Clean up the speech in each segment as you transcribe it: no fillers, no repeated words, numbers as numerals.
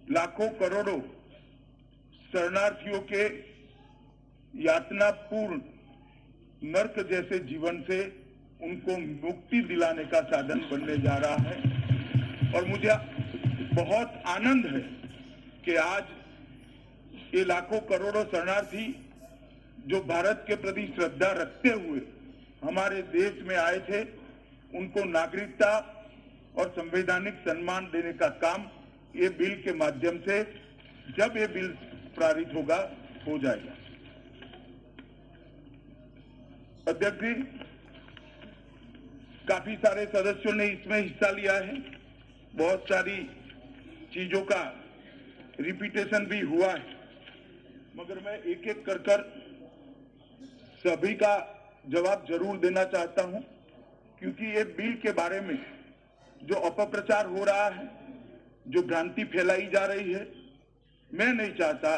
लाखों करोड़ों शरणार्थियों के यातनापूर्ण नर्क जैसे जीवन से उनको मुक्ति दिलाने का साधन बनने जा रहा है। और मुझे बहुत आनंद है कि आज ये लाखों करोड़ों शरणार्थी जो भारत के प्रति श्रद्धा रखते हुए हमारे देश में आए थे, उनको नागरिकता और संवैधानिक सम्मान देने का काम ये बिल के माध्यम से, जब ये बिल पारित होगा, हो जाएगा। अध्यक्ष जी, काफी सारे सदस्यों ने इसमें हिस्सा लिया है। बहुत सारी चीजों का रिपीटेशन भी हुआ है, मगर मैं एक एक कर सभी का जवाब जरूर देना चाहता हूं, क्योंकि ये बिल के बारे में जो अपप्रचार हो रहा है, जो भ्रांति फैलाई जा रही है, मैं नहीं चाहता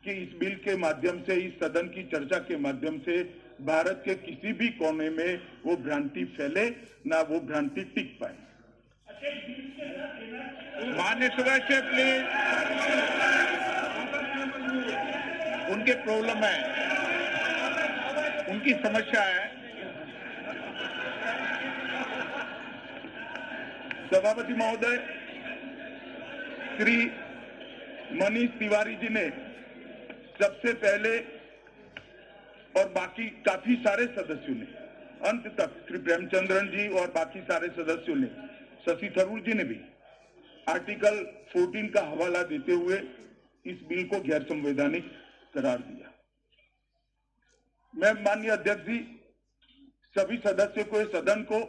कि इस बिल के माध्यम से, इस सदन की चर्चा के माध्यम से भारत के किसी भी कोने में वो भ्रांति फैले, ना वो भ्रांति टिक पाए। माननीय सदस्य प्लीज, उनके प्रॉब्लम है, उनकी समस्या है। सभापति महोदय, श्री मनीष तिवारी जी ने सबसे पहले और बाकी काफी सारे सदस्यों ने अंत तक, श्री प्रेमचंद्रन जी और बाकी सारे सदस्यों ने, शशि थरूर जी ने भी आर्टिकल 14 का हवाला देते हुए इस बिल को गैर संवैधानिक करार दिया। मैं माननीय अध्यक्ष जी, सभी सदस्यों को, सदन को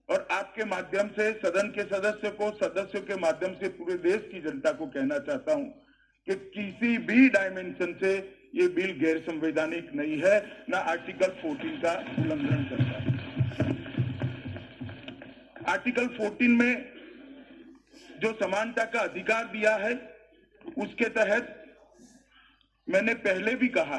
और आपके माध्यम से सदन के सदस्यों के माध्यम से पूरे देश की जनता को कहना चाहता हूं कि किसी भी डायमेंशन से ये बिल गैर संवैधानिक नहीं है, ना आर्टिकल 14 का उल्लंघन करता है। आर्टिकल 14 में जो समानता का अधिकार दिया है, उसके तहत मैंने पहले भी कहा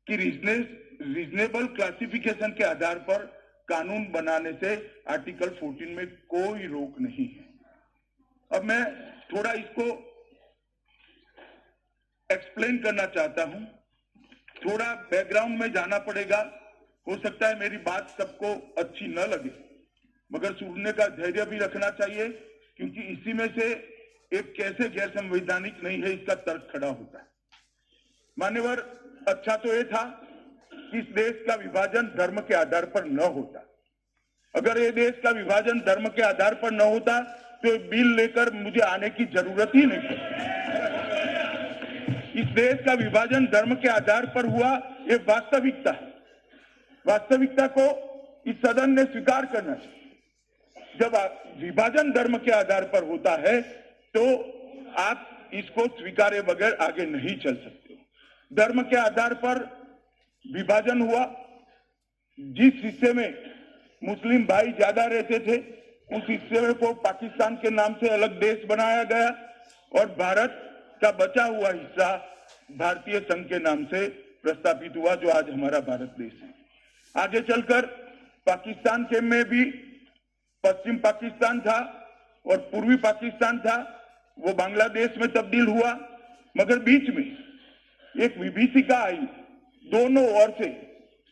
कि रीजनेबल क्लासिफिकेशन के आधार पर कानून बनाने से आर्टिकल 14 में कोई रोक नहीं है। अब मैं थोड़ा इसको एक्सप्लेन करना चाहता हूं, थोड़ा बैकग्राउंड में जाना पड़ेगा। हो सकता है मेरी बात सबको अच्छी न लगे, मगर सुनने का धैर्य भी रखना चाहिए, क्योंकि इसी में से एक कैसे गैर संवैधानिक नहीं है इसका तर्क खड़ा होता है। मान्यवर, अच्छा तो ये था कि इस देश का विभाजन धर्म के आधार पर न होता। अगर ये देश का विभाजन धर्म के आधार पर न होता तो बिल लेकर मुझे आने की जरूरत ही नहीं पड़ती। इस देश का विभाजन धर्म के आधार पर हुआ, ये वास्तविकता है। वास्तविकता को इस सदन ने स्वीकार करना चाहिए। जब विभाजन धर्म के आधार पर होता है तो आप इसको स्वीकारे बगैर आगे नहीं चल सकते। धर्म के आधार पर विभाजन हुआ, जिस हिस्से में मुस्लिम भाई ज्यादा रहते थे उस हिस्से को पाकिस्तान के नाम से अलग देश बनाया गया, और भारत का बचा हुआ हिस्सा भारतीय संघ के नाम से प्रस्तावित हुआ, जो आज हमारा भारत देश है। आगे चलकर पाकिस्तान के में भी पश्चिम पाकिस्तान था और पूर्वी पाकिस्तान था, वो बांग्लादेश में तब्दील हुआ, मगर बीच में एक विभीषिका आई। दोनों ओर से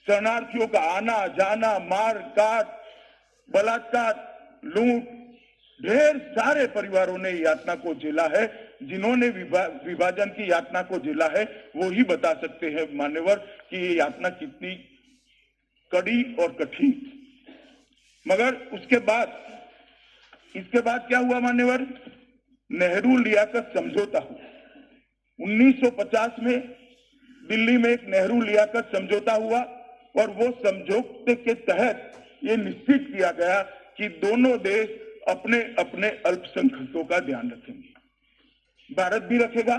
शरणार्थियों का आना जाना, मार काट, बलात्कार, लूट, ढेर सारे परिवारों ने यातना को झेला है। जिन्होंने विभाजन की यातना को झेला है वो ही बता सकते हैं मान्यवर कि ये यातना कितनी कड़ी और कठिन। मगर इसके बाद क्या हुआ मान्यवर? नेहरू लियाकत समझौता हुआ 1950 में। दिल्ली में एक नेहरू लियाकत समझौता हुआ और वो समझौते के तहत ये निश्चित किया गया कि दोनों देश अपने अपने अल्पसंख्यकों का ध्यान रखेंगे। भारत भी रखेगा,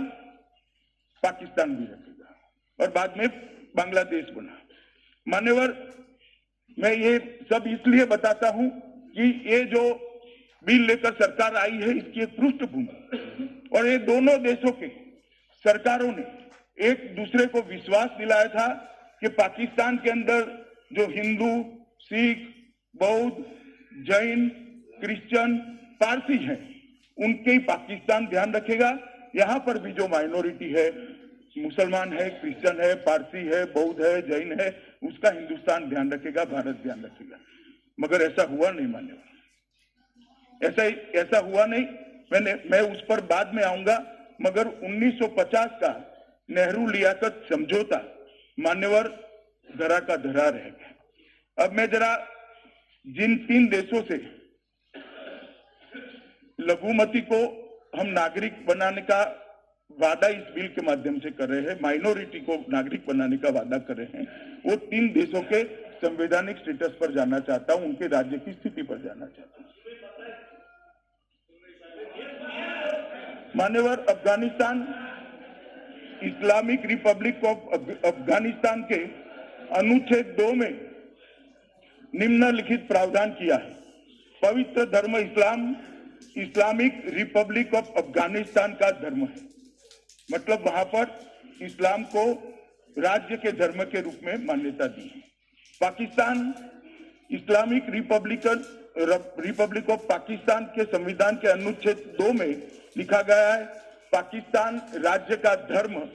पाकिस्तान भी रखेगा, और बाद में बांग्लादेश बना। मान्यवर, मैं ये सब इसलिए बताता हूं कि ये जो बिल लेकर सरकार आई है इसकी एक पृष्ठभूमि, और ये दोनों देशों के सरकारों ने एक दूसरे को विश्वास दिलाया था कि पाकिस्तान के अंदर जो हिंदू, सिख, बौद्ध, जैन, क्रिश्चियन, पारसी हैं, उनके ही पाकिस्तान ध्यान रखेगा। यहाँ पर भी जो माइनॉरिटी है, मुसलमान है, क्रिश्चियन है, पारसी है, बौद्ध है, जैन है, उसका हिंदुस्तान ध्यान रखेगा, भारत ध्यान रखेगा। मगर ऐसा हुआ नहीं मान्यवर, ऐसा हुआ नहीं। मैं उस पर बाद में आऊंगा। मगर 1950 का नेहरू लियाकत समझौता मान्यवर धरा का धरा रह गया। अब मैं जरा जिन 3 देशों से लघुमती को हम नागरिक बनाने का वादा इस बिल के माध्यम से कर रहे हैं, माइनॉरिटी को नागरिक बनाने का वादा कर रहे हैं, वो 3 देशों के संवैधानिक स्टेटस पर जाना चाहता हूं, उनके राज्य की स्थिति पर जाना चाहता हूं। मान्यवर, Afghanistan, Islamic Republic of Afghanistan के अनुच्छेद 2 में निम्नलिखित प्रावधान किया है। पवित्र धर्म इस्लाम इस्लामिक रिपब्लिक ऑफ अफगानिस्तान का धर्म है। मतलब वहां पर इस्लाम को राज्य के धर्म के रूप में मान्यता दी है। Pakistan Islamic Republic of Pakistan के संविधान के अनुच्छेद 2 में लिखा गया है, पाकिस्तान राज्य का धर्म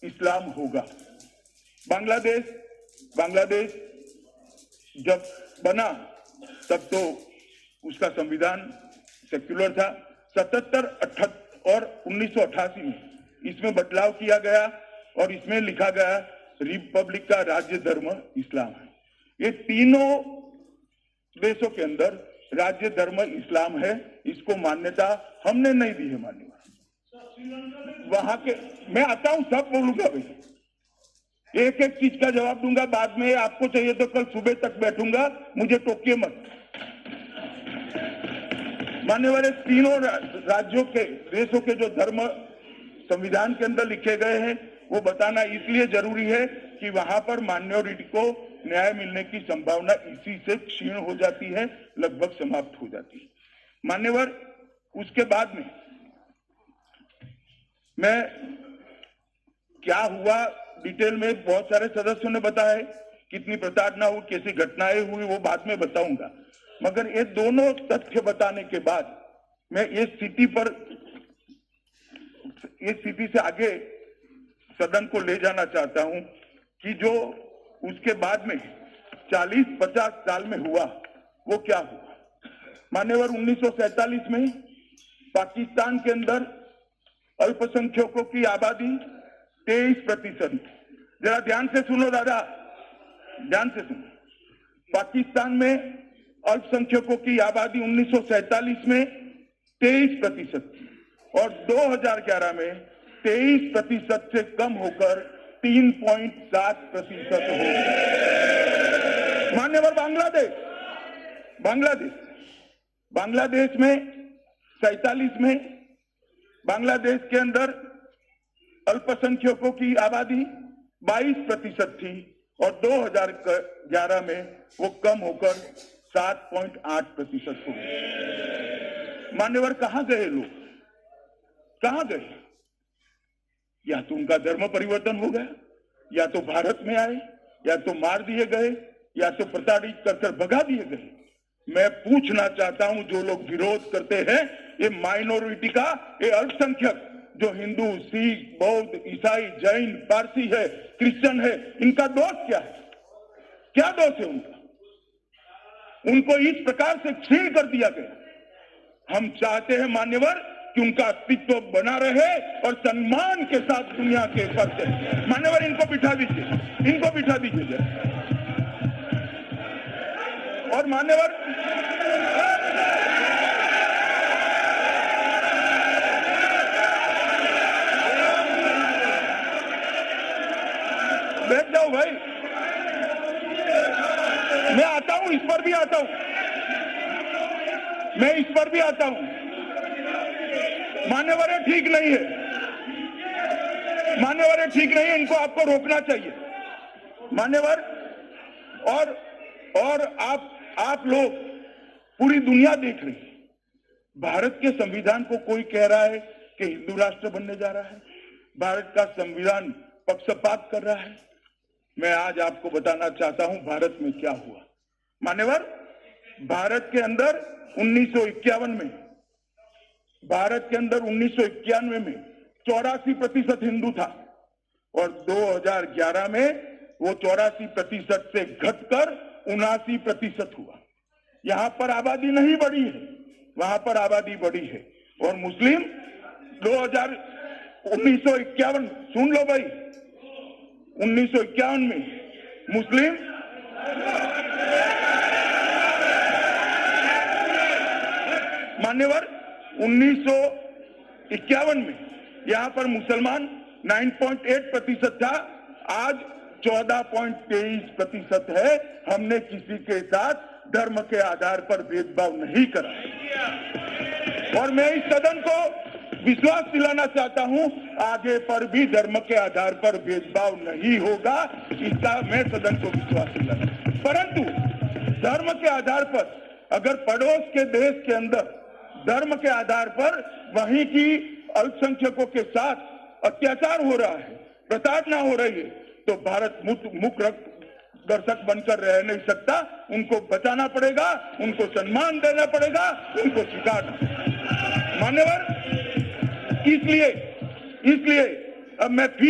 इस्लाम होगा। बांग्लादेश जब बना तब तो उसका संविधान सेक्युलर था। 77, 78 और 1988 में इसमें बदलाव किया गया और इसमें लिखा गया रिपब्लिक का राज्य धर्म इस्लाम है। ये तीनों देशों के अंदर राज्य धर्म इस्लाम है, इसको मान्यता हमने नहीं दी है मान्यवर। वहां के मैं आता हूं, सब बोलूंगा भाई, एक एक चीज का जवाब दूंगा बाद में। आपको चाहिए तो कल सुबह तक बैठूंगा, मुझे टोकिए मत। मान्यवर, तीनों राज्यों के देशों के जो धर्म संविधान के अंदर लिखे गए हैं वो बताना इसलिए जरूरी है कि वहां पर माइनॉरिटी को न्याय मिलने की संभावना इसी से क्षीण हो जाती है, लगभग समाप्त हो जाती है। मान्यवर, उसके बाद में मैं क्या हुआ डिटेल में बहुत सारे सदस्यों ने बताया है, कितनी प्रताड़ना हुई, कैसी घटनाएं हुई, वो बाद में बताऊंगा। मगर ये दोनों तथ्य बताने के बाद मैं ये स्थिति से आगे सदन को ले जाना चाहता हूं कि जो उसके बाद में 40-50 साल में हुआ वो क्या हुआ। मान्यवर, 1947 में पाकिस्तान के अंदर अल्पसंख्यकों की आबादी 23%। जरा ध्यान से सुनो दादा, ध्यान से सुनो। पाकिस्तान में अल्पसंख्यकों की आबादी 1947 में 23% थी और 2011 में 23% से कम होकर 3.7% हो गई। मान्यवर, बांग्लादेश में 47 में बांग्लादेश के अंदर अल्पसंख्यकों की आबादी 22% थी और 2011 में वो कम होकर 7.8% हो गई। मान्यवर, कहां गए लोग, कहां गए? या तो उनका धर्म परिवर्तन हो गया, या तो भारत में आए, या तो मार दिए गए, या तो प्रताड़ित कर भगा दिए गए। मैं पूछना चाहता हूं, जो लोग विरोध करते हैं, ये माइनॉरिटी का, ये अल्पसंख्यक जो हिंदू, सिख, बौद्ध, ईसाई, जैन, पारसी है, क्रिश्चियन है, इनका दोष क्या है? क्या दोष है उनका? उनको इस प्रकार से क्षीण कर दिया गया। हम चाहते हैं मान्यवर कि उनका अस्तित्व बना रहे और सम्मान के साथ दुनिया के पर से। मान्यवर, इनको बिठा दीजिए, इनको बिठा दीजिए। और मान्यवर, बैठ जाओ भाई, मैं आता हूं, इस पर भी आता हूं, मैं इस पर भी आता हूं। मान्यवर, ये ठीक नहीं है, मान्यवर, ये ठीक नहीं है, इनको आपको रोकना चाहिए मान्यवर। और आप लोग, पूरी दुनिया देख रही है, भारत के संविधान को कोई कह रहा है कि हिंदू राष्ट्र बनने जा रहा है, भारत का संविधान पक्षपात कर रहा है। मैं आज आपको बताना चाहता हूं भारत में क्या हुआ। मान्यवर, भारत के अंदर 1951 में भारत के अंदर 1991 में 84% हिंदू था और 2011 में वो 84% से घटकर 79% हुआ। यहां पर आबादी नहीं बढ़ी है, वहां पर आबादी बढ़ी है। और मुस्लिम 1951, सुन लो भाई, 1951 में मुस्लिम मान्यवर 1951 में यहां पर मुसलमान 9.8% था, आज 14.23% है। हमने किसी के साथ धर्म के आधार पर भेदभाव नहीं करा और मैं इस सदन को विश्वास दिलाना चाहता हूं, आगे पर भी धर्म के आधार पर भेदभाव नहीं होगा, इसका मैं सदन को विश्वास दिलाना। परंतु धर्म के आधार पर अगर पड़ोस के देश के अंदर धर्म के आधार पर वहीं की अल्पसंख्यकों के साथ अत्याचार हो रहा है, प्रताड़ना हो रही है, तो भारत मुख्य दर्शक बनकर रह नहीं सकता। उनको बचाना पड़ेगा, उनको सम्मान देना पड़ेगा, उनको स्वीकारना। मान्यवर, इसलिए अब मैं फिर